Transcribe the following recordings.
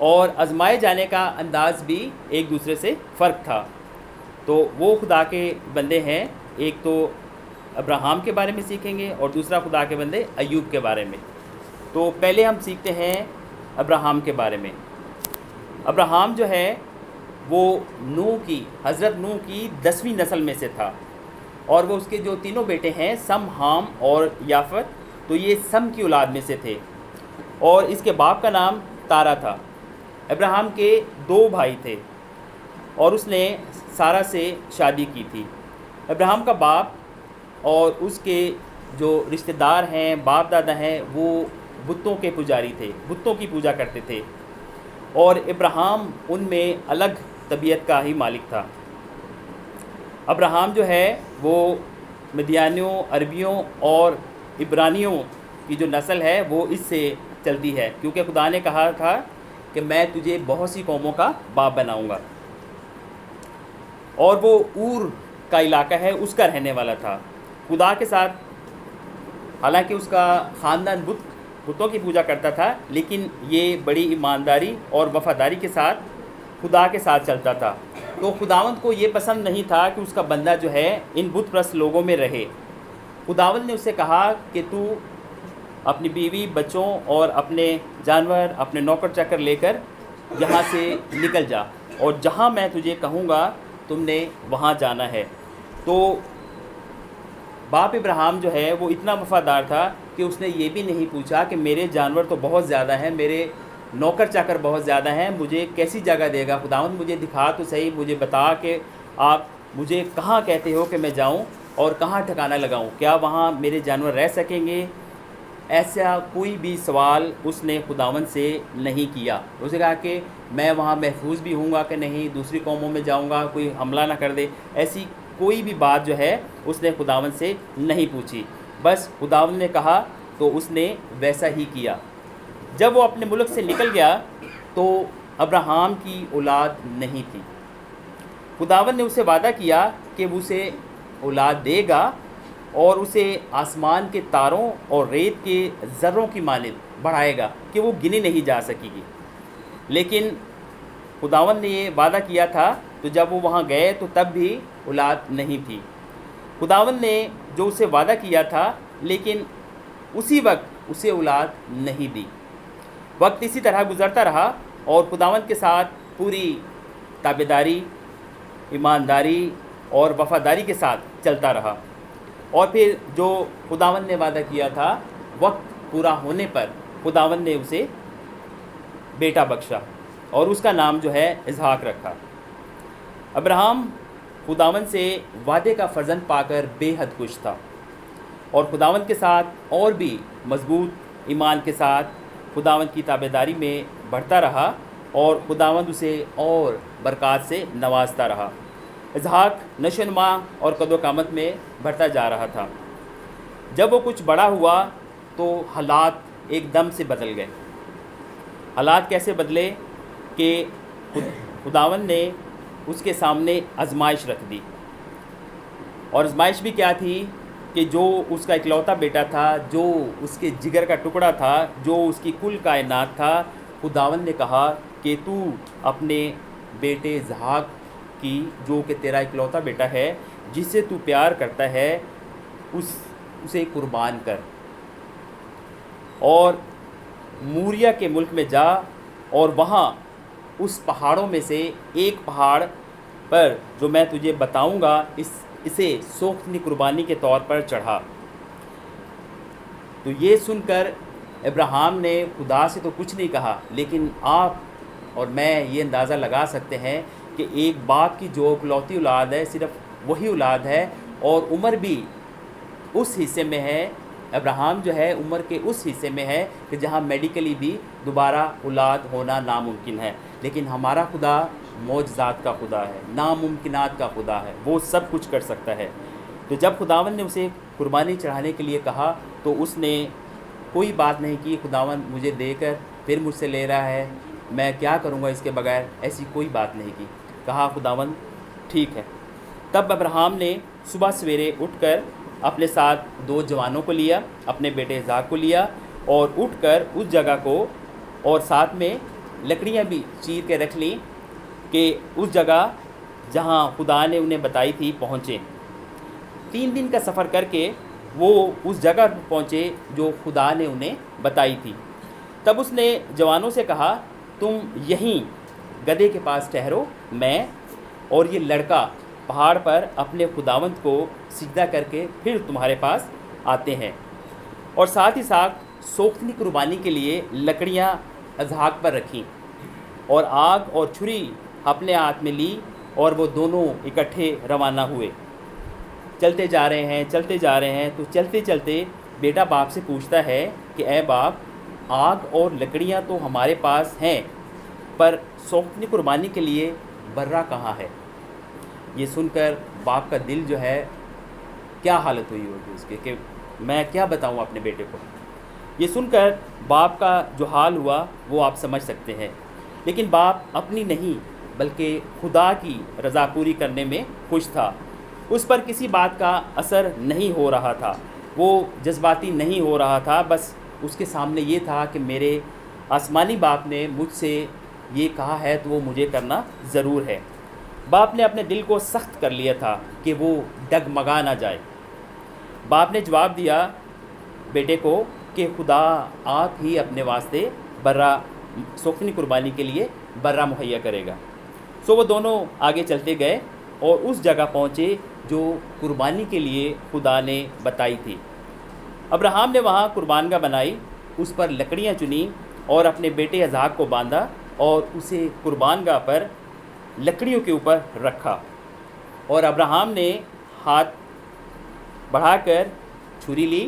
اور آزمائے جانے کا انداز بھی ایک دوسرے سے فرق تھا۔ تو وہ خدا کے بندے ہیں، ایک تو ابراہیم کے بارے میں سیکھیں گے اور دوسرا خدا کے بندے ایوب کے بارے میں۔ تو پہلے ہم سیکھتے ہیں ابراہیم کے بارے میں۔ ابراہیم جو ہے وہ حضرت نوح کی 10ویں نسل میں سے تھا، اور وہ اس کے جو تینوں بیٹے ہیں سم، حام اور یافت، تو یہ سم کی اولاد میں سے تھے، اور اس کے باپ کا نام تارا تھا۔ ابراہیم کے 2 بھائی تھے اور اس نے سارہ سے شادی کی تھی۔ ابراہیم کا باپ اور اس کے جو رشتہ دار ہیں، باپ دادا ہیں، وہ بتوں کے پجاری تھے، بتوں کی پوجا کرتے تھے، اور ابراہیم ان میں الگ طبیعت کا ہی مالک تھا۔ ابراہیم جو ہے وہ مدیانیوں، عربیوں اور عبرانیوں کی جو نسل ہے وہ اس سے چلتی ہے، کیونکہ خدا نے کہا تھا کہ میں تجھے بہت سی قوموں کا باپ بناؤں گا، اور وہ اور کا علاقہ ہے اس کا رہنے والا تھا۔ خدا کے ساتھ، حالانکہ اس کا خاندان بتوں کی پوجا کرتا تھا، لیکن یہ بڑی ایمانداری اور وفاداری کے ساتھ خدا کے ساتھ چلتا تھا۔ تو خداوند کو یہ پسند نہیں تھا کہ اس کا بندہ جو ہے ان بت پرست لوگوں میں رہے۔ خداوند نے اس سے کہا کہ تو اپنی بیوی، بچوں اور اپنے جانور، اپنے نوکر چاکر لے کر یہاں سے نکل جا، اور جہاں میں تجھے کہوں گا تم نے وہاں جانا ہے۔ تو باپ ابراہیم جو ہے وہ اتنا وفادار تھا کہ اس نے یہ بھی نہیں پوچھا کہ میرے جانور تو بہت زیادہ ہیں، میرے نوکر چاکر بہت زیادہ ہیں، مجھے کیسی جگہ دے گا خداوند، مجھے دکھا تو صحیح، مجھے بتا کہ آپ مجھے کہاں کہتے ہو کہ میں جاؤں اور کہاں ٹھکانہ لگاؤں، کیا وہاں میرے جانور رہ سکیں گے؟ ایسا کوئی بھی سوال اس نے خداوند سے نہیں کیا۔ اس نے کہا کہ میں وہاں محفوظ بھی ہوں گا کہ نہیں، دوسری قوموں میں جاؤں گا کوئی حملہ نہ کر دے، ایسی کوئی بھی بات جو ہے اس نے خداوند سے نہیں پوچھی۔ بس خداوند نے کہا تو اس نے ویسا ہی کیا۔ جب وہ اپنے ملک سے نکل گیا تو ابراہیم کی اولاد نہیں تھی۔ خداوند نے اسے وعدہ کیا کہ وہ اسے اولاد دے گا اور اسے آسمان کے تاروں اور ریت کے ذروں کی مانند بڑھائے گا کہ وہ گنی نہیں جا سکے گی۔ لیکن خداوند نے یہ وعدہ کیا تھا، تو جب وہ وہاں گئے تو تب بھی اولاد نہیں تھی۔ خداوند نے جو اسے وعدہ کیا تھا لیکن اسی وقت اسے اولاد نہیں دی۔ وقت اسی طرح گزرتا رہا اور خداوند کے ساتھ پوری تابعداری، ایمانداری اور وفاداری کے ساتھ چلتا رہا، اور پھر جو خداوند نے وعدہ کیا تھا وقت پورا ہونے پر خداوند نے اسے بیٹا بخشا اور اس کا نام جو ہے اسحاق رکھا۔ ابراہیم خداوند سے وعدے کا فرزند پا کر بے حد خوش تھا، اور خداوند کے ساتھ اور بھی مضبوط ایمان کے ساتھ خداوند کی تابعداری میں بڑھتا رہا، اور خداوند اسے اور برکات سے نوازتا رہا۔ اسحاق نشو و نما اور قد و قامت میں بڑھتا جا رہا تھا۔ جب وہ کچھ بڑا ہوا تو حالات ایک دم سے بدل گئے۔ حالات کیسے بدلے کہ خداوند نے اس کے سامنے آزمائش رکھ دی، اور آزمائش بھی کیا تھی کہ جو اس کا اکلوتا بیٹا تھا، جو اس کے جگر کا ٹکڑا تھا، جو اس کی کل کائنات تھا، خداوند نے کہا کہ تو اپنے بیٹے اسحاق کی، جو کہ تیرا اکلوتا بیٹا ہے، جس سے تو پیار کرتا ہے، اسے قربان کر، اور موریا کے ملک میں جا اور وہاں اس پہاڑوں میں سے ایک پہاڑ پر جو میں تجھے بتاؤں گا اسے سوختنی قربانی کے طور پر چڑھا۔ تو یہ سن کر ابراہیم نے خدا سے تو کچھ نہیں کہا، لیکن آپ اور میں یہ اندازہ لگا سکتے ہیں کہ ایک باپ کی جو اکلوتی اولاد ہے صرف وہی اولاد ہے، اور عمر بھی اس حصے میں ہے، ابراہیم جو ہے عمر کے اس حصے میں ہے کہ جہاں میڈیکلی بھی دوبارہ اولاد ہونا ناممکن ہے، لیکن ہمارا خدا معجزات کا خدا ہے، ناممکنات کا خدا ہے، وہ سب کچھ کر سکتا ہے۔ تو جب خداوند نے اسے قربانی چڑھانے کے لیے کہا تو اس نے کوئی بات نہیں کی، خداوند مجھے دے کر پھر مجھ سے لے رہا ہے، میں کیا کروں گا اس کے بغیر، ایسی کوئی بات نہیں کی۔ کہا خداوند ٹھیک ہے۔ تب ابراہیم نے صبح سویرے اٹھ کر اپنے ساتھ 2 جوانوں کو لیا، اپنے بیٹے اسحاق کو لیا، اور اٹھ کر اس جگہ کو اور ساتھ میں لکڑیاں بھی چیر کے رکھ لیں کہ اس جگہ جہاں خدا نے انہیں بتائی تھی پہنچیں۔ 3 دن کا سفر کر کے وہ اس جگہ پہنچے جو خدا نے انہیں بتائی تھی۔ تب اس نے جوانوں سے کہا، تم یہیں گدھے کے پاس ٹھہرو، میں اور یہ لڑکا پہاڑ پر اپنے خداوند کو سجدہ کر کے پھر تمہارے پاس آتے ہیں۔ اور ساتھ ہی ساتھ سوختنی قربانی کے لیے لکڑیاں اسحاق پر رکھیں اور آگ اور چھری اپنے ہاتھ میں لی، اور وہ دونوں اکٹھے روانہ ہوئے۔ چلتے جا رہے ہیں تو چلتے چلتے بیٹا باپ سے پوچھتا ہے کہ اے باپ، آگ اور لکڑیاں تو ہمارے پاس ہیں، پر سوختنی قربانی کے لیے برہ کہاں ہے؟ یہ سن کر باپ کا دل جو ہے کیا حالت ہوئی ہوگی اس کے، کہ میں کیا بتاؤں اپنے بیٹے کو۔ یہ سن کر باپ کا جو حال ہوا وہ آپ سمجھ سکتے ہیں، لیکن باپ اپنی نہیں بلکہ خدا کی رضا پوری کرنے میں خوش تھا۔ اس پر کسی بات کا اثر نہیں ہو رہا تھا، وہ جذباتی نہیں ہو رہا تھا، بس اس کے سامنے یہ تھا کہ میرے آسمانی باپ نے مجھ سے یہ کہا ہے تو وہ مجھے کرنا ضرور ہے۔ باپ نے اپنے دل کو سخت کر لیا تھا کہ وہ ڈگمگا نہ جائے۔ باپ نے جواب دیا بیٹے کو کہ خدا آپ ہی اپنے واسطے برہ سوختنی قربانی کے لیے برہ مہیا کرے گا۔ سو وہ دونوں آگے چلتے گئے اور اس جگہ پہنچے جو قربانی کے لیے خدا نے بتائی تھی۔ ابراہیم نے وہاں قربانگاہ بنائی، اس پر لکڑیاں چنیں اور اپنے بیٹے اسحاق کو باندھا اور اسے قربانگاہ پر لکڑیوں کے اوپر رکھا۔ اور ابراہیم نے ہاتھ بڑھا کر چھری لی،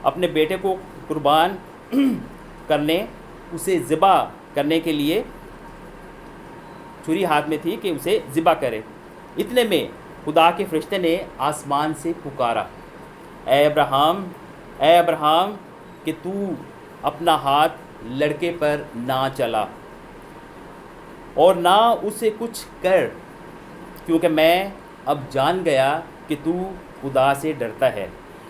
اپنے بیٹے کو قربان کرنے، اسے ذبح کرنے کے لیے چھری ہاتھ میں تھی کہ اسے ذبح کرے۔ اتنے میں خدا کے فرشتے نے آسمان سے پکارا، اے ابراہیم کہ تو اپنا ہاتھ لڑکے پر نہ چلا اور نہ اسے کچھ کر، کیونکہ میں اب جان گیا کہ تو خدا سے ڈرتا ہے،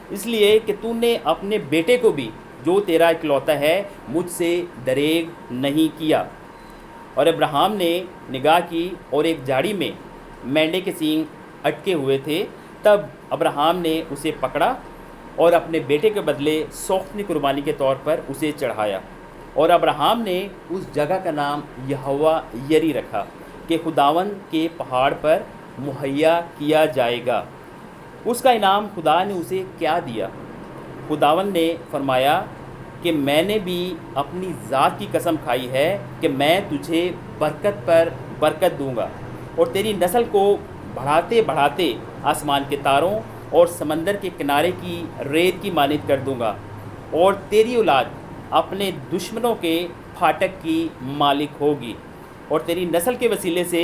اس لیے کہ تو نے اپنے بیٹے کو بھی جو تیرا اکلوتا ہے مجھ سے دریغ نہیں کیا۔ اور ابراہیم نے نگاہ کی اور ایک جھاڑی میں مینڈے کے سینگ اٹکے ہوئے تھے، تب ابراہیم نے اسے پکڑا اور اپنے بیٹے کے بدلے سوختنی قربانی کے طور پر اسے چڑھایا۔ اور ابراہیم نے اس جگہ کا نام یہوہ یری رکھا کہ خداوند کے پہاڑ پر مہیا کیا جائے گا۔ اس کا انعام خدا نے اسے کیا دیا؟ خداوند نے فرمایا کہ میں نے بھی اپنی ذات کی قسم کھائی ہے کہ میں تجھے برکت پر برکت دوں گا اور تیری نسل کو بڑھاتے بڑھاتے آسمان کے تاروں اور سمندر کے کنارے کی ریت کی مانند کر دوں گا، اور تیری اولاد اپنے دشمنوں کے پھاٹک کی مالک ہوگی، اور تیری نسل کے وسیلے سے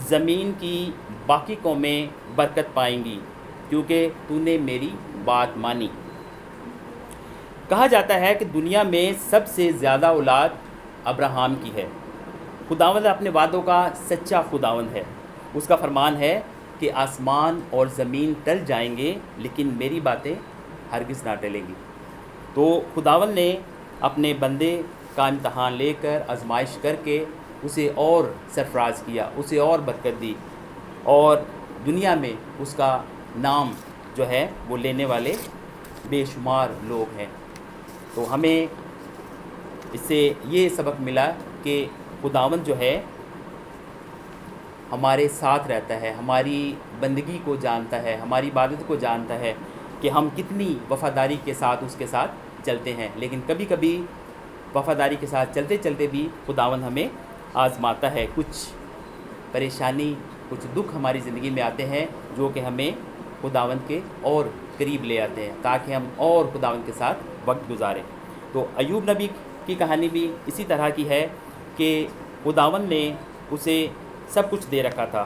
زمین کی باقی قومیں برکت پائیں گی، کیونکہ تو نے میری بات مانی۔ کہا جاتا ہے کہ دنیا میں سب سے زیادہ اولاد ابراہیم کی ہے۔ خداوند اپنے وعدوں کا سچا خداوند ہے۔ اس کا فرمان ہے کہ آسمان اور زمین ٹل جائیں گے لیکن میری باتیں ہرگز نہ ٹلیں گی۔ تو خداوند نے اپنے بندے کا امتحان لے کر آزمائش کر کے اسے اور سرفراز کیا، اسے اور برکت دی، اور دنیا میں اس کا نام جو ہے وہ لینے والے بے شمار لوگ ہیں۔ تو ہمیں اس سے یہ سبق ملا کہ خداوند جو ہے ہمارے ساتھ رہتا ہے، ہماری بندگی کو جانتا ہے، ہماری عبادت کو جانتا ہے کہ ہم کتنی وفاداری کے ساتھ اس کے ساتھ چلتے ہیں، لیکن کبھی کبھی وفاداری کے ساتھ چلتے چلتے بھی خداوند ہمیں آزماتا ہے۔ کچھ پریشانی، کچھ دکھ ہماری زندگی میں آتے ہیں جو کہ ہمیں خداوند کے اور قریب لے آتے ہیں تاکہ ہم اور خداوند کے ساتھ وقت گزاریں۔ تو ایوب نبی کی کہانی بھی اسی طرح کی ہے کہ خداوند نے اسے سب کچھ دے رکھا تھا۔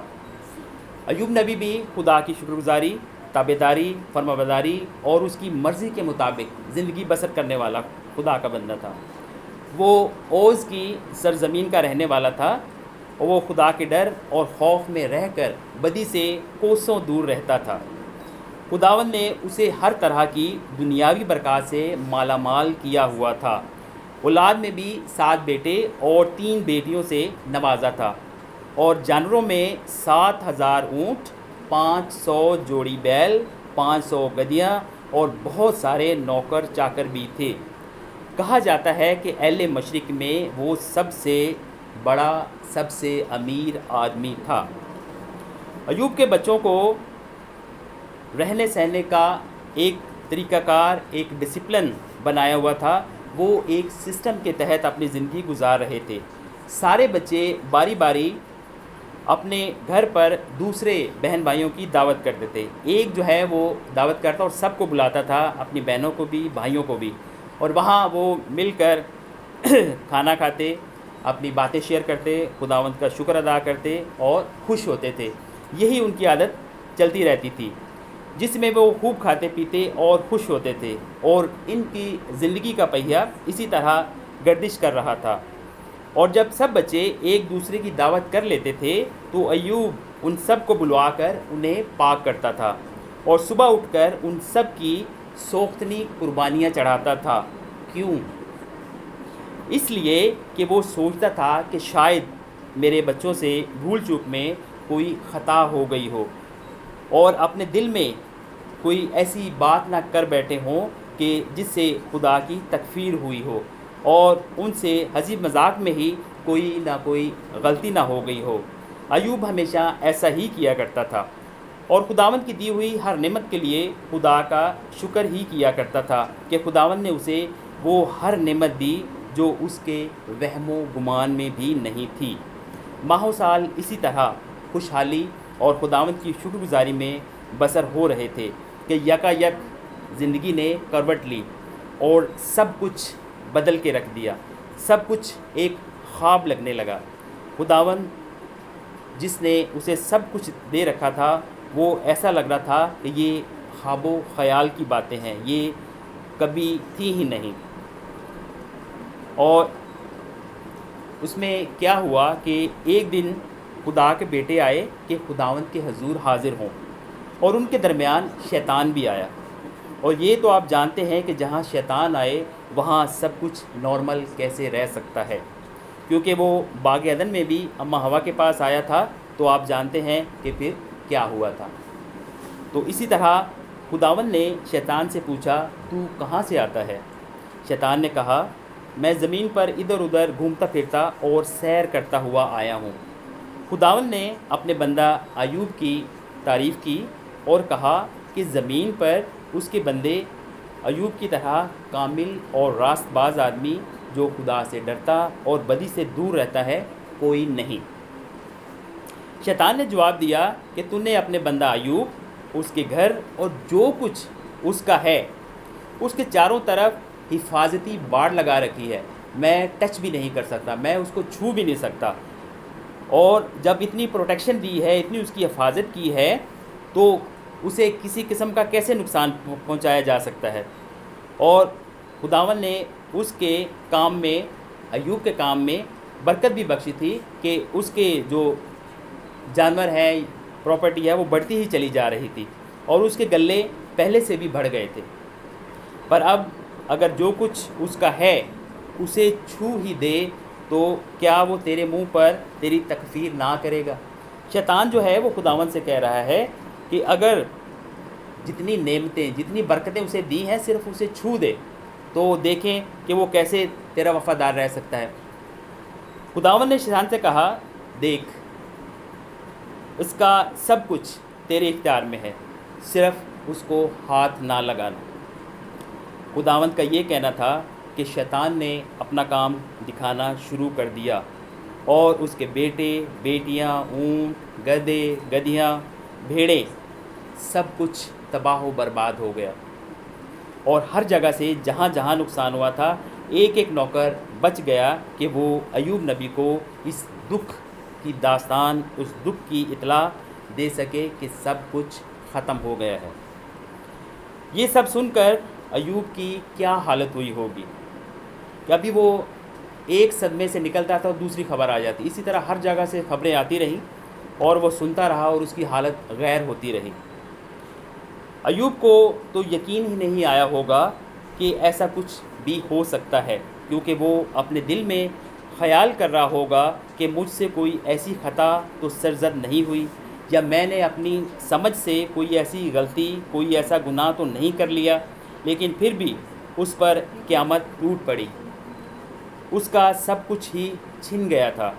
ایوب نبی بھی خدا کی شکر گزاری، تابعداری، فرمانبرداری اور اس کی مرضی کے مطابق زندگی بسر کرنے والا خدا کا بندہ تھا۔ وہ اوز کی سرزمین کا رہنے والا تھا اور وہ خدا کے ڈر اور خوف میں رہ کر بدی سے کوسوں دور رہتا تھا۔ خداوند نے اسے ہر طرح کی دنیاوی برکات سے مالا مال کیا ہوا تھا۔ اولاد میں بھی 7 بیٹے اور 3 بیٹیوں سے نوازا تھا، اور جانوروں میں 7,000 اونٹ، 500 جوڑی بیل، 500 گدیاں اور بہت سارے نوکر چاکر بھی تھے۔ کہا جاتا ہے کہ اہل مشرق میں وہ سب سے بڑا، سب سے امیر آدمی تھا۔ ایوب کے بچوں کو رہنے سہنے کا ایک طریقہ کار، ایک ڈسپلن بنایا ہوا تھا۔ وہ ایک سسٹم کے تحت اپنی زندگی گزار رہے تھے۔ سارے بچے باری باری اپنے گھر پر دوسرے بہن بھائیوں کی دعوت کرتے تھے۔ ایک جو ہے وہ دعوت کرتا اور سب کو بلاتا تھا، اپنی بہنوں کو بھی، بھائیوں کو بھی، اور وہاں وہ مل کر کھانا کھاتے، اپنی باتیں شیئر کرتے، خداوند کا شکر ادا کرتے اور خوش ہوتے تھے۔ یہی ان کی عادت چلتی رہتی تھی، جس میں وہ خوب کھاتے پیتے اور خوش ہوتے تھے، اور ان کی زندگی کا پہیہ اسی طرح گردش کر رہا تھا۔ اور جب سب بچے ایک دوسرے کی دعوت کر لیتے تھے تو ایوب ان سب کو بلوا کر انہیں پاک کرتا تھا، اور صبح اٹھ کر ان سب کی سوختنی قربانیاں چڑھاتا تھا۔ کیوں؟ اس لیے کہ وہ سوچتا تھا کہ شاید میرے بچوں سے بھول چوک میں کوئی خطا ہو گئی ہو، اور اپنے دل میں کوئی ایسی بات نہ کر بیٹھے ہوں کہ جس سے خدا کی تکفیر ہوئی ہو، اور ان سے ہنسی مذاق میں ہی کوئی نہ کوئی غلطی نہ ہو گئی ہو۔ ایوب ہمیشہ ایسا ہی کیا کرتا تھا، اور خداوند کی دی ہوئی ہر نعمت کے لیے خدا کا شکر ہی کیا کرتا تھا کہ خداوند نے اسے وہ ہر نعمت دی جو اس کے وہم و گمان میں بھی نہیں تھی۔ ماہوں سال اسی طرح خوشحالی اور خداوند کی شکر گزاری میں بسر ہو رہے تھے کہ یکا یک زندگی نے کروٹ لی اور سب کچھ بدل کے رکھ دیا۔ سب کچھ ایک خواب لگنے لگا۔ خداوند جس نے اسے سب کچھ دے رکھا تھا، وہ ایسا لگ رہا تھا کہ یہ خواب و خیال کی باتیں ہیں، یہ کبھی تھی ہی نہیں۔ اور اس میں کیا ہوا کہ ایک دن خدا کے بیٹے آئے کہ خداوند کے حضور حاضر ہوں، اور ان کے درمیان شیطان بھی آیا۔ اور یہ تو آپ جانتے ہیں کہ جہاں شیطان آئے وہاں سب کچھ نارمل کیسے رہ سکتا ہے، کیونکہ وہ باغ عدن میں بھی اماں ہوا کے پاس آیا تھا، تو آپ جانتے ہیں کہ پھر کیا ہوا تھا۔ تو اسی طرح خداوند نے شیطان سے پوچھا، تو کہاں سے آتا ہے؟ شیطان نے کہا، میں زمین پر ادھر ادھر گھومتا پھرتا اور سیر کرتا ہوا آیا ہوں۔ خداوند نے اپنے بندہ ایوب کی تعریف کی اور کہا کہ زمین پر اس کے بندے ایوب کی طرح کامل اور راست باز آدمی جو خدا سے ڈرتا اور بدی سے دور رہتا ہے کوئی نہیں۔ شیطان نے جواب دیا کہ تو نے اپنے بندہ ایوب، اس کے گھر اور جو کچھ اس کا ہے، اس کے چاروں طرف حفاظتی باڑ لگا رکھی ہے، میں ٹچ بھی نہیں کر سکتا، میں اس کو چھو بھی نہیں سکتا۔ اور جب اتنی پروٹیکشن دی ہے، اتنی اس کی حفاظت کی ہے، تو اسے کسی قسم کا کیسے نقصان پہنچایا جا سکتا ہے؟ اور خداوند نے اس کے کام میں، ایوب کے کام میں برکت بھی بخشی تھی کہ اس کے جو جانور ہے، پراپرٹی ہے، وہ بڑھتی ہی چلی جا رہی تھی، اور اس کے گلے پہلے سے بھی بڑھ گئے تھے۔ پر اب اگر جو کچھ اس کا ہے اسے چھو ہی دے تو کیا وہ تیرے منہ پر تیری تکفیر نہ کرے گا؟ شیطان جو ہے وہ خداوند سے کہہ رہا ہے کہ اگر جتنی نعمتیں، جتنی برکتیں اسے دی ہیں صرف اسے چھو دے تو دیکھیں کہ وہ کیسے تیرا وفادار رہ سکتا ہے۔ خداوند نے شیطان سے کہا، دیکھ اس کا سب کچھ تیرے اختیار میں ہے، صرف اس کو ہاتھ نہ لگانا۔ خداوند کا یہ کہنا تھا کہ شیطان نے اپنا کام دکھانا شروع کر دیا، اور اس کے بیٹے، بیٹیاں، اونٹ، گدھے، گدھیاں، بھیڑیں، سب کچھ تباہ و برباد ہو گیا۔ اور ہر جگہ سے جہاں جہاں نقصان ہوا تھا، ایک ایک نوکر بچ گیا کہ وہ ایوب نبی کو اس دکھ کی داستان، اس دکھ کی اطلاع دے سکے کہ سب کچھ ختم ہو گیا ہے۔ یہ سب سن کر ایوب کی کیا حالت ہوئی ہوگی کہ ابھی وہ ایک صدمے سے نکلتا تھا اور دوسری خبر آ جاتی، اسی طرح ہر جگہ سے خبریں آتی رہیں اور وہ سنتا رہا اور اس کی حالت غیر ہوتی رہی۔ ایوب کو تو یقین ہی نہیں آیا ہوگا کہ ایسا کچھ بھی ہو سکتا ہے، کیونکہ وہ اپنے دل میں خیال کر رہا ہوگا کہ مجھ سے کوئی ایسی خطا تو سرزد نہیں ہوئی، یا میں نے اپنی سمجھ سے کوئی ایسی غلطی، کوئی ایسا گناہ تو نہیں کر لیا۔ لیکن پھر بھی اس پر قیامت ٹوٹ پڑی۔ اس کا سب کچھ ہی چھن گیا تھا،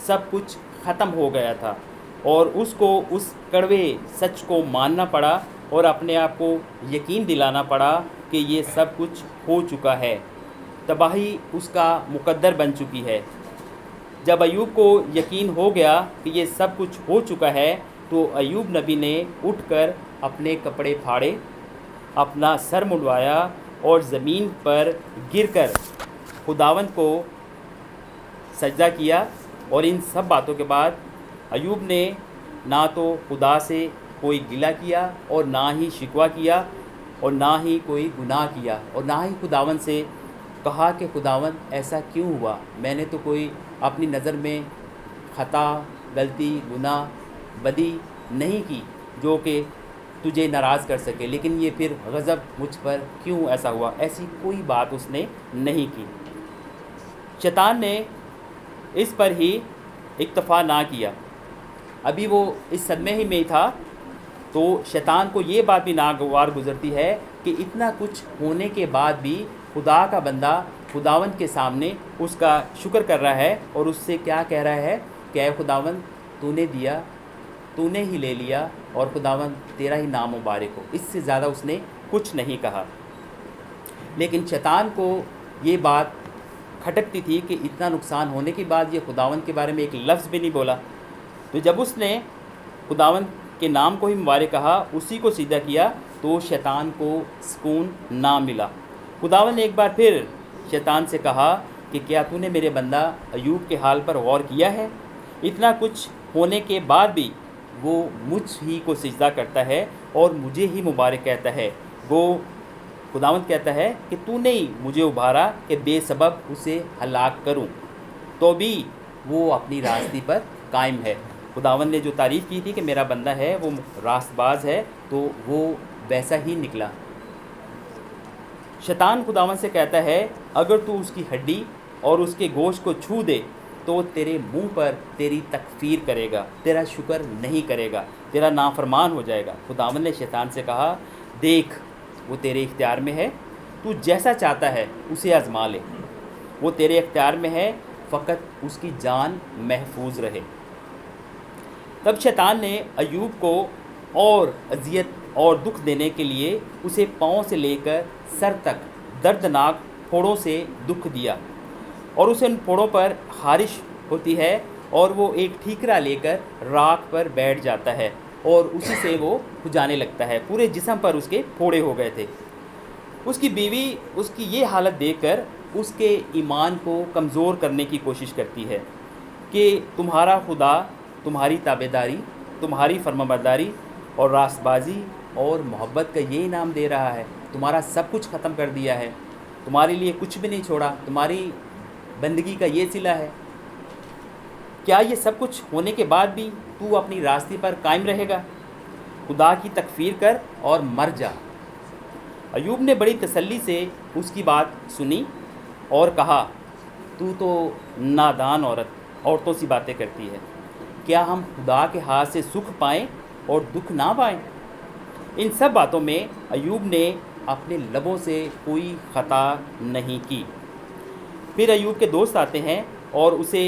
سب کچھ ختم ہو گیا تھا، اور اس کو اس کڑوے سچ کو ماننا پڑا اور اپنے آپ کو یقین دلانا پڑا کہ یہ سب کچھ ہو چکا ہے، تباہی اس کا مقدر بن چکی ہے۔ جب ایوب کو یقین ہو گیا کہ یہ سب کچھ ہو چکا ہے، تو ایوب نبی نے اٹھ کر اپنے کپڑے پھاڑے، اپنا سر منڈوایا اور زمین پر گر کر خداوند کو سجدہ کیا۔ اور ان سب باتوں کے بعد ایوب نے نہ تو خدا سے کوئی گلہ کیا اور نہ ہی شکوہ کیا اور نہ ہی کوئی گناہ کیا، اور نہ ہی خداوند سے کہا کہ خداوند ایسا کیوں ہوا، میں نے تو کوئی اپنی نظر میں خطا، غلطی، گناہ، بدی نہیں کی جو کہ تجھے ناراض کر سکے، لیکن یہ پھر غضب مجھ پر کیوں ایسا ہوا۔ ایسی کوئی بات اس نے نہیں کی۔ شیطان نے اس پر ہی اکتفا نہ کیا، ابھی وہ اس صدمے ہی میں تھا، تو شیطان کو یہ بات بھی ناگوار گزرتی ہے کہ اتنا کچھ ہونے کے بعد بھی خدا کا بندہ خداوند کے سامنے اس کا شکر کر رہا ہے اور اس سے کیا کہہ رہا ہے کہ اے خداوند تو نے دیا، تو نے ہی لے لیا، اور خداوند تیرا ہی نام مبارک ہو۔ اس سے زیادہ اس نے کچھ نہیں کہا۔ لیکن شیطان کو یہ بات کھٹکتی تھی کہ اتنا نقصان ہونے کے بعد یہ خداوند کے بارے میں ایک لفظ بھی نہیں بولا۔ تو جب اس نے خداوند کے نام کو ہی مبارک کہا، اسی کو سجدہ کیا، تو شیطان کو سکون نہ ملا۔ خداوند نے ایک بار پھر شیطان سے کہا کہ کیا تو نے میرے بندہ ایوب کے حال پر غور کیا ہے؟ اتنا کچھ ہونے کے بعد بھی وہ مجھ ہی کو سجدہ کرتا ہے اور مجھے ہی مبارک کہتا ہے۔ وہ خداوند کہتا ہے کہ تو نے ہی مجھے ابھارا کہ بے سبب اسے ہلاک کروں، تو بھی وہ اپنی راستی پر قائم ہے۔ خداوند نے جو تعریف کی تھی کہ میرا بندہ ہے وہ راست باز ہے، تو وہ ویسا ہی نکلا۔ شیطان خداوند سے کہتا ہے اگر تو اس کی ہڈی اور اس کے گوشت کو چھو دے تو تیرے منہ پر تیری تکفیر کرے گا، تیرا شکر نہیں کرے گا، تیرا نافرمان ہو جائے گا۔ خداوند نے شیطان سے کہا دیکھ وہ تیرے اختیار میں ہے، تو جیسا چاہتا ہے اسے آزما لے، وہ تیرے اختیار میں ہے، فقط اس کی جان محفوظ رہے۔ تب شیطان نے ایوب کو اور اذیت اور دکھ دینے کے لیے اسے پاؤں سے لے کر سر تک دردناک پھوڑوں سے دکھ دیا، اور اسے ان پھوڑوں پر خارش ہوتی ہے، اور وہ ایک ٹھیکرا لے کر راکھ پر بیٹھ جاتا ہے اور اسی سے وہ کھجانے لگتا ہے۔ پورے جسم پر اس کے پھوڑے ہو گئے تھے۔ اس کی بیوی اس کی یہ حالت دیکھ کر اس کے ایمان کو کمزور کرنے کی کوشش کرتی ہے کہ تمہارا خدا تمہاری تابعداری، تمہاری فرمانبرداری اور راست بازی اور محبت کا یہ انعام دے رہا ہے، تمہارا سب کچھ ختم کر دیا ہے، تمہارے لیے کچھ بھی نہیں چھوڑا، تمہاری بندگی کا یہ صلہ ہے، کیا یہ سب کچھ ہونے کے بعد بھی تو اپنی راستے پر قائم رہے گا؟ خدا کی تکفیر کر اور مر جا۔ ایوب نے بڑی تسلی سے اس کی بات سنی اور کہا تو نادان عورتوں سی باتیں کرتی ہے، کیا ہم خدا کے ہاتھ سے سکھ پائیں اور دکھ نہ پائیں؟ ان سب باتوں میں ایوب نے اپنے لبوں سے کوئی خطا نہیں کی۔ پھر ایوب کے دوست آتے ہیں اور اسے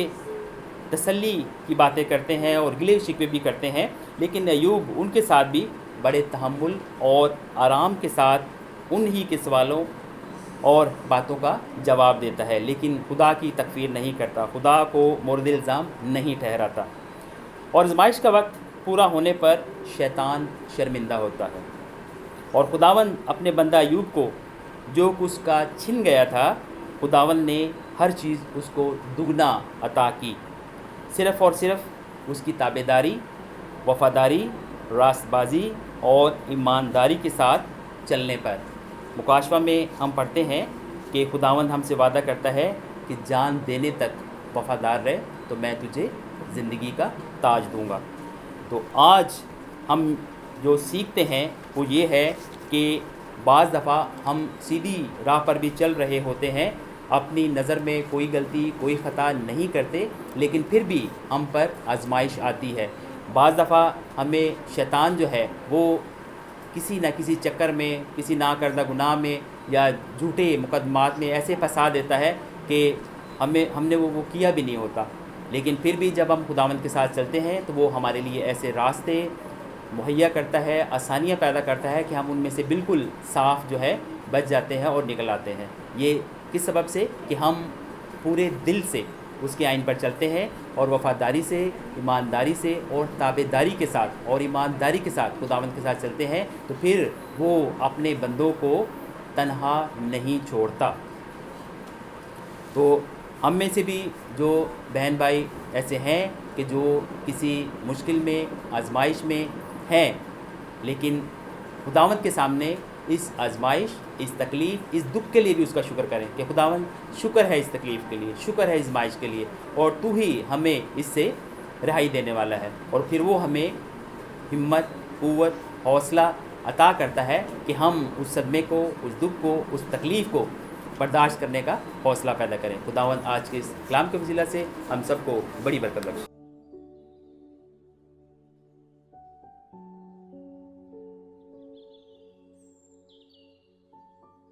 تسلی کی باتیں کرتے ہیں اور گلے شکوے بھی کرتے ہیں، لیکن ایوب ان کے ساتھ بھی بڑے تحمل اور آرام کے ساتھ انہی کے سوالوں اور باتوں کا جواب دیتا ہے، لیکن خدا کی تکفیر نہیں کرتا، خدا کو مورد الزام نہیں ٹھہراتا۔ اور آزمائش کا وقت پورا ہونے پر شیطان شرمندہ ہوتا ہے، اور خداوند اپنے بندہ ایوب کو جو کچھ کا چھن گیا تھا، خداوند نے ہر چیز اس کو دگنا عطا کی، صرف اور صرف اس کی تابعداری، وفاداری، راست بازی اور ایمانداری کے ساتھ چلنے پر۔ مکاشفہ میں ہم پڑھتے ہیں کہ خداوند ہم سے وعدہ کرتا ہے کہ جان دینے تک وفادار رہے تو میں تجھے زندگی کا تاج دوں گا۔ تو آج ہم جو سیکھتے ہیں وہ یہ ہے کہ بعض دفعہ ہم سیدھی راہ پر بھی چل رہے ہوتے ہیں اپنی نظر میں کوئی غلطی کوئی خطا نہیں کرتے، لیکن پھر بھی ہم پر آزمائش آتی ہے۔ بعض دفعہ ہمیں شیطان جو ہے وہ کسی نہ کسی چکر میں، کسی ناکردہ گناہ میں یا جھوٹے مقدمات میں ایسے پھنسا دیتا ہے کہ ہم نے وہ کیا بھی نہیں ہوتا، لیکن پھر بھی جب ہم خداوند کے ساتھ چلتے ہیں تو وہ ہمارے لیے ایسے راستے مہیا کرتا ہے، آسانیاں پیدا کرتا ہے کہ ہم ان میں سے بالکل صاف جو ہے بچ جاتے ہیں اور نکل آتے ہیں۔ یہ کس سبب سے؟ کہ ہم پورے دل سے اس کے آئین پر چلتے ہیں اور وفاداری سے، ایمانداری سے اور تابعداری کے ساتھ اور ایمانداری کے ساتھ خداوند کے ساتھ چلتے ہیں، تو پھر وہ اپنے بندوں کو تنہا نہیں چھوڑتا۔ تو ہم میں سے بھی جو بہن بھائی ایسے ہیں کہ جو کسی مشکل میں، آزمائش میں ہیں، لیکن خداوند کے سامنے اس آزمائش، اس تکلیف، اس دکھ کے لیے بھی اس کا شکر کریں کہ خداوند شکر ہے اس تکلیف کے لیے، شکر ہے اس آزمائش کے لیے، اور تو ہی ہمیں اس سے رہائی دینے والا ہے۔ اور پھر وہ ہمیں ہمت، قوت، حوصلہ عطا کرتا ہے کہ ہم اس صدمے کو، اس دکھ کو، اس تکلیف کو برداشت کرنے کا حوصلہ پیدا کریں۔ خداوند آج کے اس کلام کے وسیلہ سے ہم سب کو بڑی برکت بخشے۔